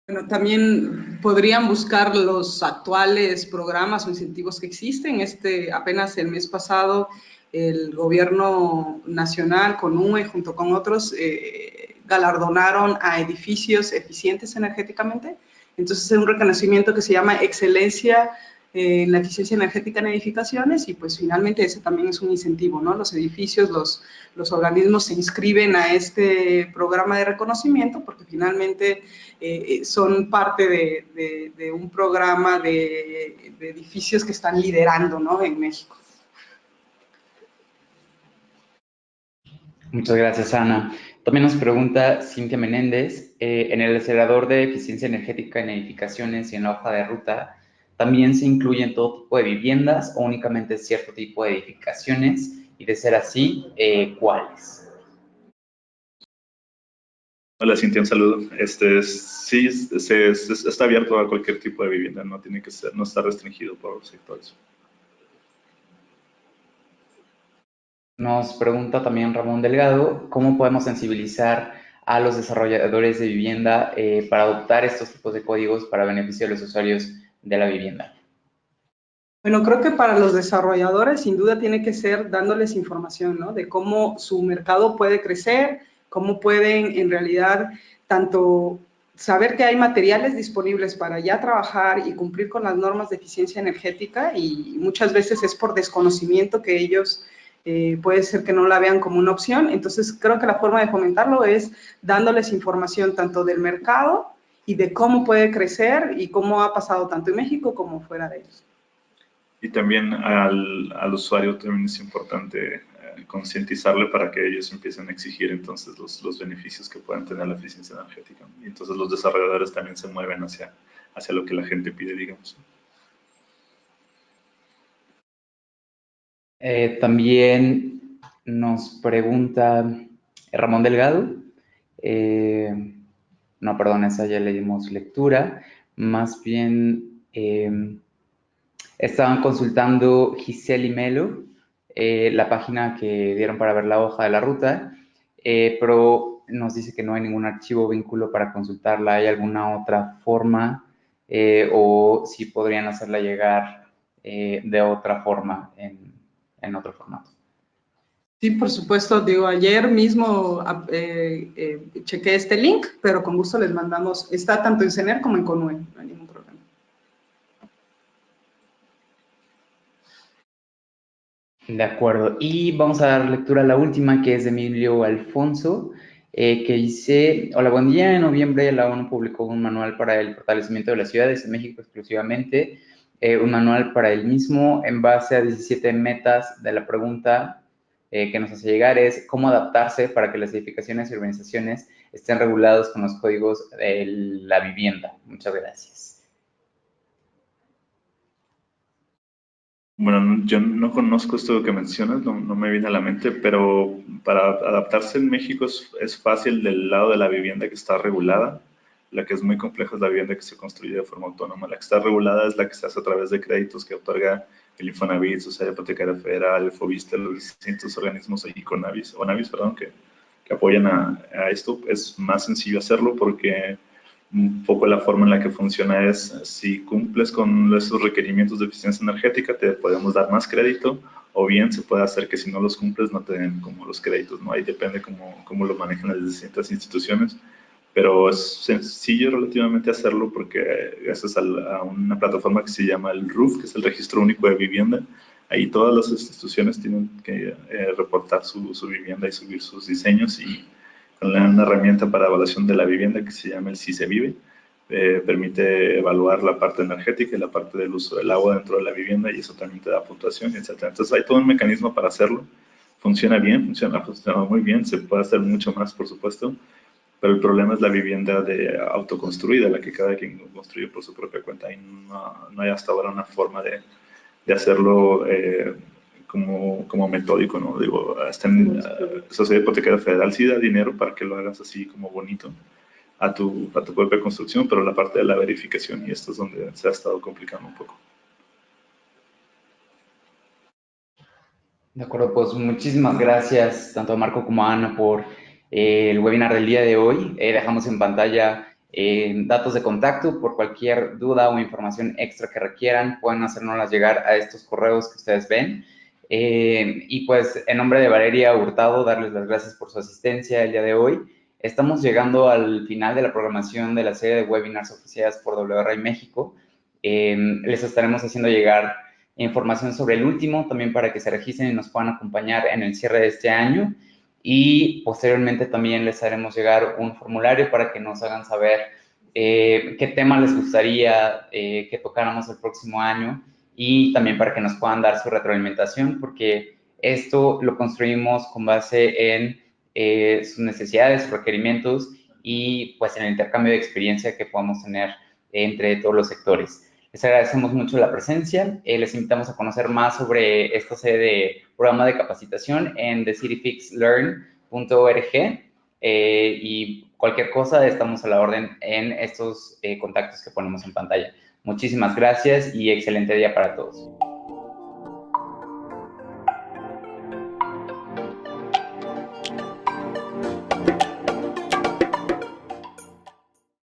Bueno, también podrían buscar los actuales programas o incentivos que existen. Apenas el mes pasado, el gobierno nacional con UE junto con otros galardonaron a edificios eficientes energéticamente. Entonces es un reconocimiento que se llama excelencia en la eficiencia energética en edificaciones, y pues finalmente ese también es un incentivo, ¿no? Los edificios, los organismos se inscriben a este programa de reconocimiento porque finalmente son parte de un programa de edificios que están liderando, ¿no?, en México. Muchas gracias, Ana. También nos pregunta Cintia Menéndez, en el acelerador de eficiencia energética en edificaciones y en la hoja de ruta, ¿también se incluyen todo tipo de viviendas o únicamente cierto tipo de edificaciones? Y de ser así, ¿cuáles? Hola, Cintia, un saludo. Sí, está abierto a cualquier tipo de vivienda, no tiene que ser, no está restringido por sectores. Nos pregunta también Ramón Delgado, ¿cómo podemos sensibilizar a los desarrolladores de vivienda para adoptar estos tipos de códigos para beneficio de los usuarios de la vivienda? Bueno, creo que para los desarrolladores sin duda tiene que ser dándoles información, ¿no?, de cómo su mercado puede crecer, cómo pueden en realidad tanto saber que hay materiales disponibles para ya trabajar y cumplir con las normas de eficiencia energética, y muchas veces es por desconocimiento que ellos puede ser que no la vean como una opción. Entonces creo que la forma de fomentarlo es dándoles información tanto del mercado y de cómo puede crecer y cómo ha pasado tanto en México como fuera de ellos. Y también al usuario también es importante concientizarle para que ellos empiecen a exigir entonces los beneficios que puedan tener la eficiencia energética. Y entonces los desarrolladores también se mueven hacia lo que la gente pide, digamos. También nos pregunta Ramón Delgado, no, perdón, esa ya le dimos lectura, más bien estaban consultando Giselle y Melo, la página que dieron para ver la hoja de la ruta, pero nos dice que no hay ningún archivo o vínculo para consultarla. ¿Hay alguna otra forma o si podrían hacerla llegar de otra forma en otro formato? Sí, por supuesto. Digo, ayer mismo chequé este link, pero con gusto les mandamos. Está tanto en CENER como en CONUE, no hay ningún problema. De acuerdo. Y vamos a dar lectura a la última, que es de Emilio Alfonso, que dice: hola, buen día. En noviembre la ONU publicó un manual para el fortalecimiento de las ciudades en México exclusivamente, un manual para el mismo en base a 17 metas. De la pregunta que nos hace llegar es: ¿cómo adaptarse para que las edificaciones y urbanizaciones estén regulados con los códigos de la vivienda? Muchas gracias. Bueno, yo no conozco esto que mencionas, no me viene a la mente, pero para adaptarse en México es fácil del lado de la vivienda que está regulada. La que es muy compleja es la vivienda que se construye de forma autónoma. La que está regulada es la que se hace a través de créditos que otorga el Infonavit, Sociedad Hipotecaria Federal, el Fobiste, los distintos organismos y Conavis, perdón, que apoyan a esto. Es más sencillo hacerlo porque un poco la forma en la que funciona es, si cumples con esos requerimientos de eficiencia energética, te podemos dar más crédito, o bien se puede hacer que si no los cumples no te den como los créditos, ¿no? Ahí depende cómo lo manejan las distintas instituciones, pero es sencillo relativamente hacerlo porque gracias a una plataforma que se llama el RUF, que es el Registro Único de Vivienda. Ahí todas las instituciones tienen que reportar su vivienda y subir sus diseños, y con una herramienta para evaluación de la vivienda que se llama el CICEVIVE, permite evaluar la parte energética y la parte del uso del agua dentro de la vivienda, y eso también te da puntuación, etc. Entonces hay todo un mecanismo para hacerlo. Funciona bien, ha funcionado muy bien, se puede hacer mucho más, por supuesto, pero el problema es la vivienda autoconstruida, la que cada quien construye por su propia cuenta, y no hay hasta ahora una forma de hacerlo como metódico, ¿no? Digo, hasta en Sociedad Hipotecaria Federal sí da dinero para que lo hagas así como bonito a tu propia construcción, pero la parte de la verificación, y esto es donde se ha estado complicando un poco. De acuerdo, pues muchísimas gracias tanto a Marco como a Ana por el webinar del día de hoy. Dejamos en pantalla datos de contacto por cualquier duda o información extra que requieran. Pueden hacérnoslas llegar a estos correos que ustedes ven. Y pues en nombre de Valeria Hurtado, darles las gracias por su asistencia el día de hoy. Estamos llegando al final de la programación de la serie de webinars oficiadas por WRI México. Les estaremos haciendo llegar información sobre el último, también para que se registren y nos puedan acompañar en el cierre de este año. Y posteriormente también les haremos llegar un formulario para que nos hagan saber qué tema les gustaría que tocáramos el próximo año y también para que nos puedan dar su retroalimentación, porque esto lo construimos con base en sus necesidades, sus requerimientos y pues en el intercambio de experiencia que podamos tener entre todos los sectores. Les agradecemos mucho la presencia. Les invitamos a conocer más sobre esta serie de programa de capacitación en thecityfixlearn.org y cualquier cosa estamos a la orden en estos contactos que ponemos en pantalla. Muchísimas gracias y excelente día para todos.